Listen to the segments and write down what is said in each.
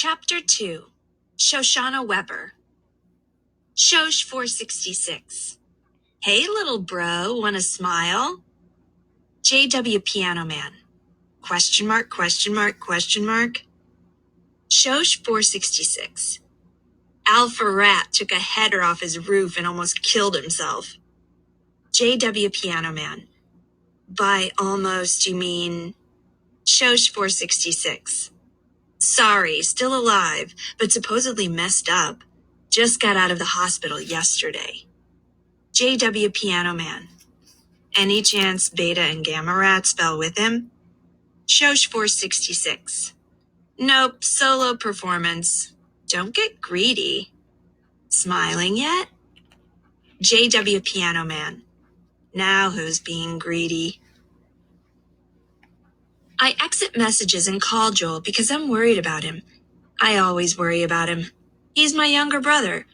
Chapter 2. Shoshana Weber. Shosh 466. Hey, little bro, wanna smile? J.W. Piano Man. Question mark, question mark, question mark. Shosh 466. Alpha Rat took a header off his roof and almost killed himself. J.W. Piano Man. By almost, you mean? Shosh 466. Sorry, still alive, but supposedly messed up. Just got out of the hospital yesterday. J.W. Piano Man. Any chance Beta and Gamma Rats fell with him? Shosh 466. Nope, solo performance. Don't get greedy. Smiling yet? J.W. Piano Man. Now who's being greedy? I exit messages and call Joel because I'm worried about him. I always worry about him. He's my younger brother.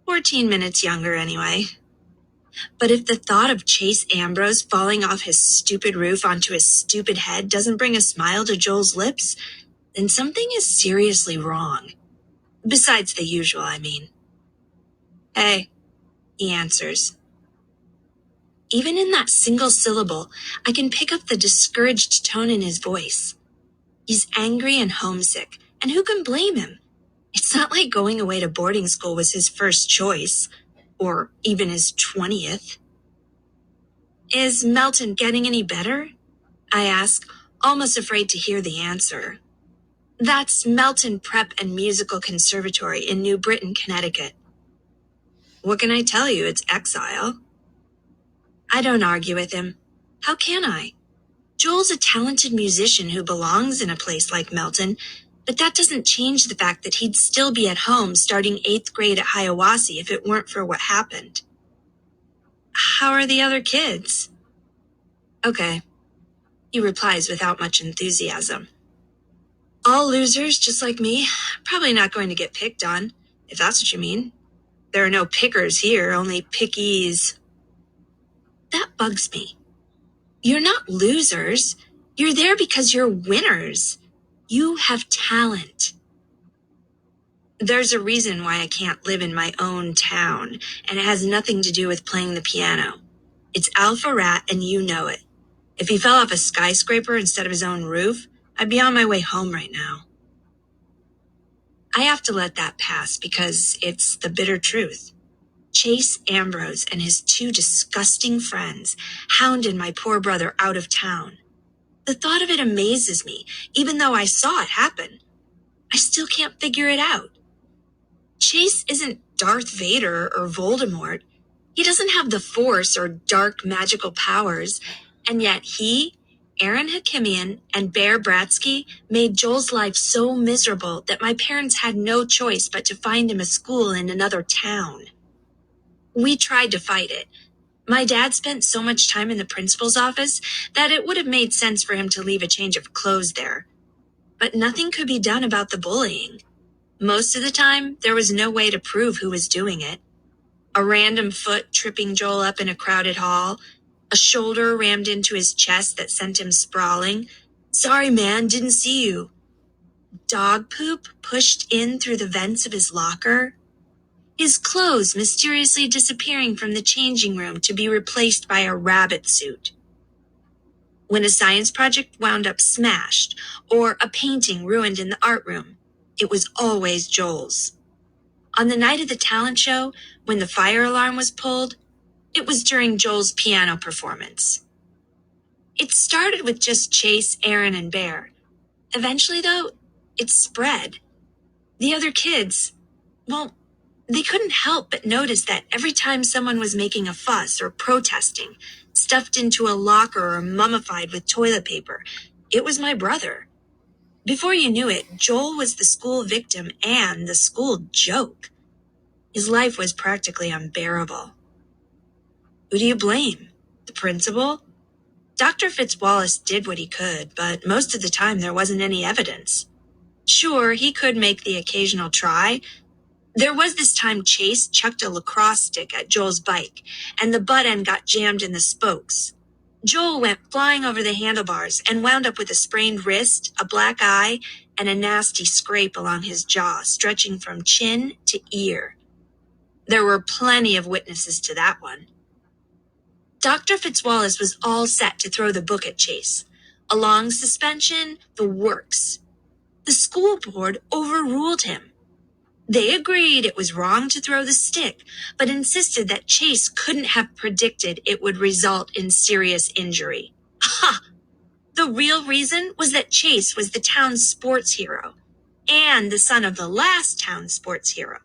14 minutes younger anyway. But if the thought of Chase Ambrose falling off his stupid roof onto his stupid head doesn't bring a smile to Joel's lips, then something is seriously wrong. Besides the usual, I mean. Hey, he answers. Even in that single syllable, I can pick up the discouraged tone in his voice. He's angry and homesick, and who can blame him? It's not like going away to boarding school was his first choice, or even his 20th. Is Melton getting any better? I ask, almost afraid to hear the answer. That's Melton Prep and Musical Conservatory in New Britain, Connecticut. What can I tell you? It's exile. I don't argue with him. How can I? Joel's a talented musician who belongs in a place like Melton, but that doesn't change the fact that he'd still be at home starting 8th grade at Hiawassee if it weren't for what happened. How are the other kids? Okay, he replies without much enthusiasm. All losers, just like me, probably not going to get picked on, if that's what you mean. There are no pickers here, only pickies. That bugs me. You're not losers. You're there because you're winners. You have talent. There's a reason why I can't live in my own town, and it has nothing to do with playing the piano. It's Alpha Rat, and you know it. If he fell off a skyscraper instead of his own roof, I'd be on my way home right now. I have to let that pass because it's the bitter truth. Chase Ambrose and his 2 disgusting friends hounded my poor brother out of town. The thought of it amazes me, even though I saw it happen. I still can't figure it out. Chase isn't Darth Vader or Voldemort. He doesn't have the Force or dark magical powers, and yet he, Aaron Hakimian, and Bear Bratsky made Joel's life so miserable that my parents had no choice but to find him a school in another town. We tried to fight it. My dad spent so much time in the principal's office that it would have made sense for him to leave a change of clothes there. But nothing could be done about the bullying. Most of the time, there was no way to prove who was doing it. A random foot tripping Joel up in a crowded hall, a shoulder rammed into his chest that sent him sprawling. Sorry, man, didn't see you. Dog poop pushed in through the vents of his locker. His clothes mysteriously disappearing from the changing room to be replaced by a rabbit suit. When a science project wound up smashed, or a painting ruined in the art room, it was always Joel's. On the night of the talent show, when the fire alarm was pulled, it was during Joel's piano performance. It started with just Chase, Aaron, and Bear. Eventually, though, it spread. The other kids, well, they couldn't help but notice that every time someone was making a fuss or protesting, stuffed into a locker or mummified with toilet paper, it was my brother. Before you knew it, Joel was the school victim and the school joke. His life was practically unbearable. Who do you blame? The principal? Dr. Fitzwallace did what he could, but most of the time there wasn't any evidence. Sure, he could make the occasional try. There was this time Chase chucked a lacrosse stick at Joel's bike, and the butt end got jammed in the spokes. Joel went flying over the handlebars and wound up with a sprained wrist, a black eye, and a nasty scrape along his jaw stretching from chin to ear. There were plenty of witnesses to that one. Dr. Fitzwallace was all set to throw the book at Chase. A long suspension, the works. The school board overruled him. They agreed it was wrong to throw the stick, but insisted that Chase couldn't have predicted it would result in serious injury. Ha! The real reason was that Chase was the town's sports hero, and the son of the last town sports hero.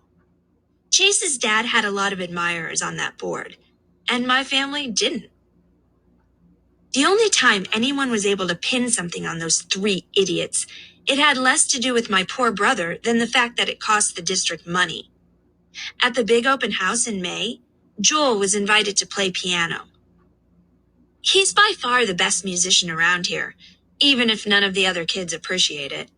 Chase's dad had a lot of admirers on that board, and my family didn't. The only time anyone was able to pin something on those three idiots, it had less to do with my poor brother than the fact that it cost the district money. At the big open house in May, Joel was invited to play piano. He's by far the best musician around here, even if none of the other kids appreciate it.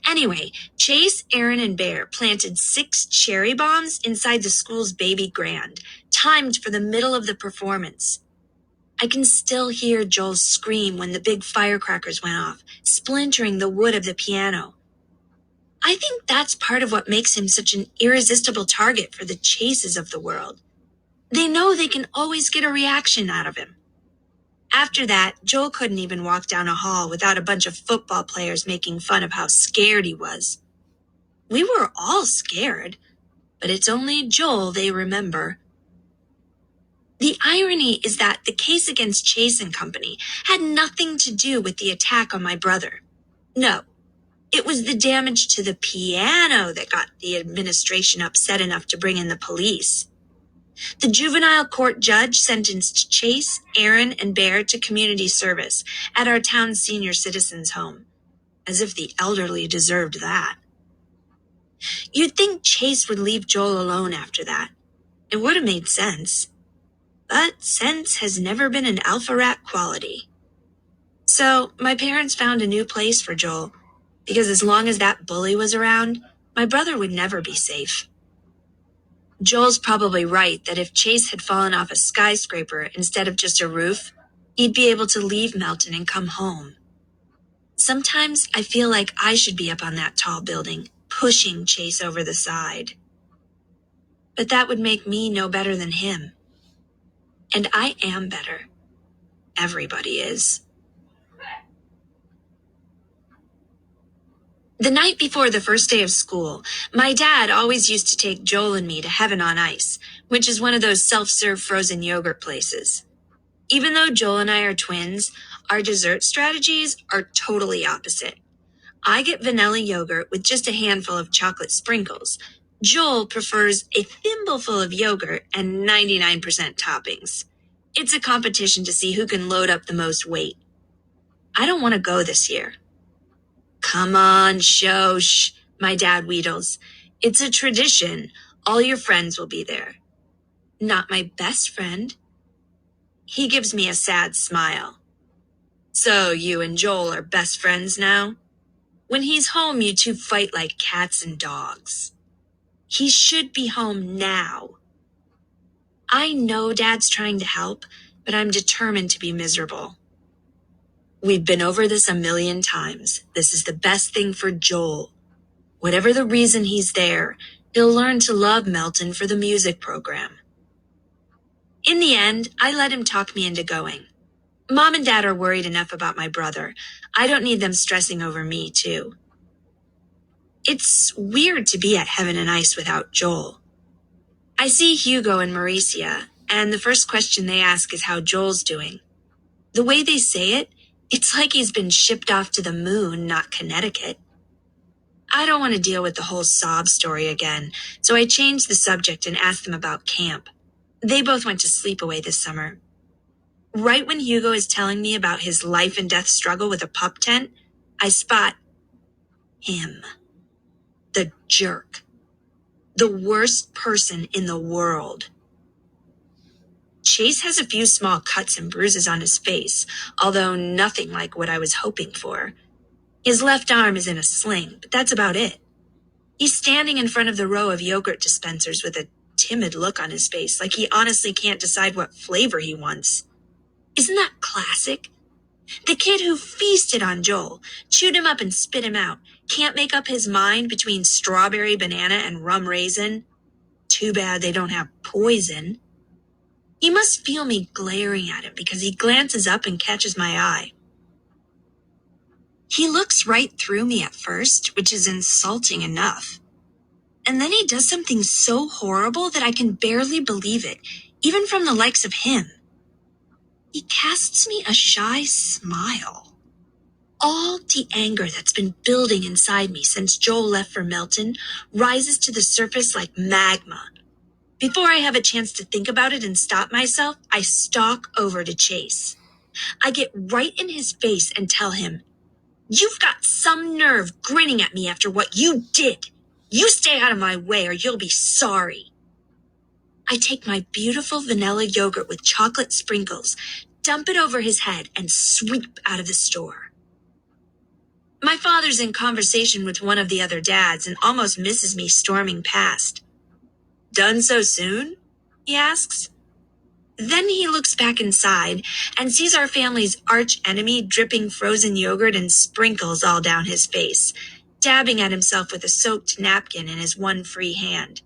Anyway, Chase, Aaron, and Bear planted 6 cherry bombs inside the school's baby grand, timed for the middle of the performance. I can still hear Joel's scream when the big firecrackers went off, splintering the wood of the piano. I think that's part of what makes him such an irresistible target for the Chases of the world. They know they can always get a reaction out of him. After that, Joel couldn't even walk down a hall without a bunch of football players making fun of how scared he was. We were all scared, but it's only Joel they remember. The irony is that the case against Chase and Company had nothing to do with the attack on my brother. No, it was the damage to the piano that got the administration upset enough to bring in the police. The juvenile court judge sentenced Chase, Aaron, and Bear to community service at our town's senior citizens' home, as if the elderly deserved that. You'd think Chase would leave Joel alone after that. It would have made sense. But sense has never been an alpha rat quality. So my parents found a new place for Joel, because as long as that bully was around, my brother would never be safe. Joel's probably right that if Chase had fallen off a skyscraper instead of just a roof, he'd be able to leave Melton and come home. Sometimes I feel like I should be up on that tall building, pushing Chase over the side. But that would make me no better than him. And I am better. Everybody is. The night before the first day of school, my dad always used to take Joel and me to Heaven on Ice, which is one of those self-serve frozen yogurt places. Even though Joel and I are twins, our dessert strategies are totally opposite. I get vanilla yogurt with just a handful of chocolate sprinkles. Joel prefers a thimbleful of yogurt and 99% toppings. It's a competition to see who can load up the most weight. I don't want to go this year. Come on, Shosh, my dad wheedles. It's a tradition. All your friends will be there. Not my best friend. He gives me a sad smile. So you and Joel are best friends now? When he's home, you two fight like cats and dogs. He should be home now. I know Dad's trying to help, but I'm determined to be miserable. We've been over this a million times. This is the best thing for Joel. Whatever the reason he's there, he'll learn to love Melton for the music program. In the end, I let him talk me into going. Mom and Dad are worried enough about my brother. I don't need them stressing over me, too. It's weird to be at Heaven and Ice without Joel. I see Hugo and Mauricia, and the first question they ask is how Joel's doing. The way they say it, it's like he's been shipped off to the moon, not Connecticut. I don't want to deal with the whole sob story again, so I changed the subject and asked them about camp. They both went to sleepaway this summer. Right when Hugo is telling me about his life and death struggle with a pup tent, I spot him. The jerk. The worst person in the world. Chase has a few small cuts and bruises on his face, although nothing like what I was hoping for. His left arm is in a sling, but that's about it. He's standing in front of the row of yogurt dispensers with a timid look on his face, like he honestly can't decide what flavor he wants. Isn't that classic? The kid who feasted on Joel, chewed him up and spit him out, Can't make up his mind between strawberry banana and rum raisin? Too bad they don't have poison. He must feel me glaring at him because he glances up and catches my eye. He looks right through me at first, which is insulting enough. And then he does something so horrible that I can barely believe it, even from the likes of him. He casts me a shy smile. All the anger that's been building inside me since Joel left for Melton rises to the surface like magma. Before I have a chance to think about it and stop myself, I stalk over to Chase. I get right in his face and tell him, "You've got some nerve grinning at me after what you did. You stay out of my way or you'll be sorry." I take my beautiful vanilla yogurt with chocolate sprinkles, dump it over his head, and sweep out of the store. My father's in conversation with one of the other dads and almost misses me storming past. "Done so soon?" he asks. Then he looks back inside and sees our family's arch enemy dripping frozen yogurt and sprinkles all down his face, dabbing at himself with a soaked napkin in his one free hand.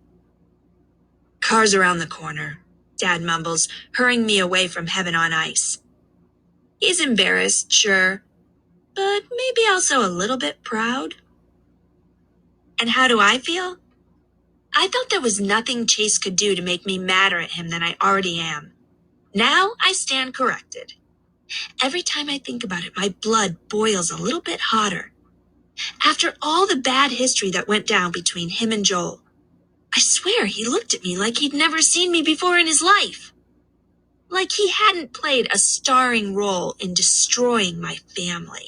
"Car's around the corner," Dad mumbles, hurrying me away from heaven on ice. He's embarrassed, sure, but maybe also a little bit proud. And how do I feel? I thought there was nothing Chase could do to make me madder at him than I already am. Now I stand corrected. Every time I think about it, my blood boils a little bit hotter. After all the bad history that went down between him and Joel, I swear he looked at me like he'd never seen me before in his life. Like he hadn't played a starring role in destroying my family.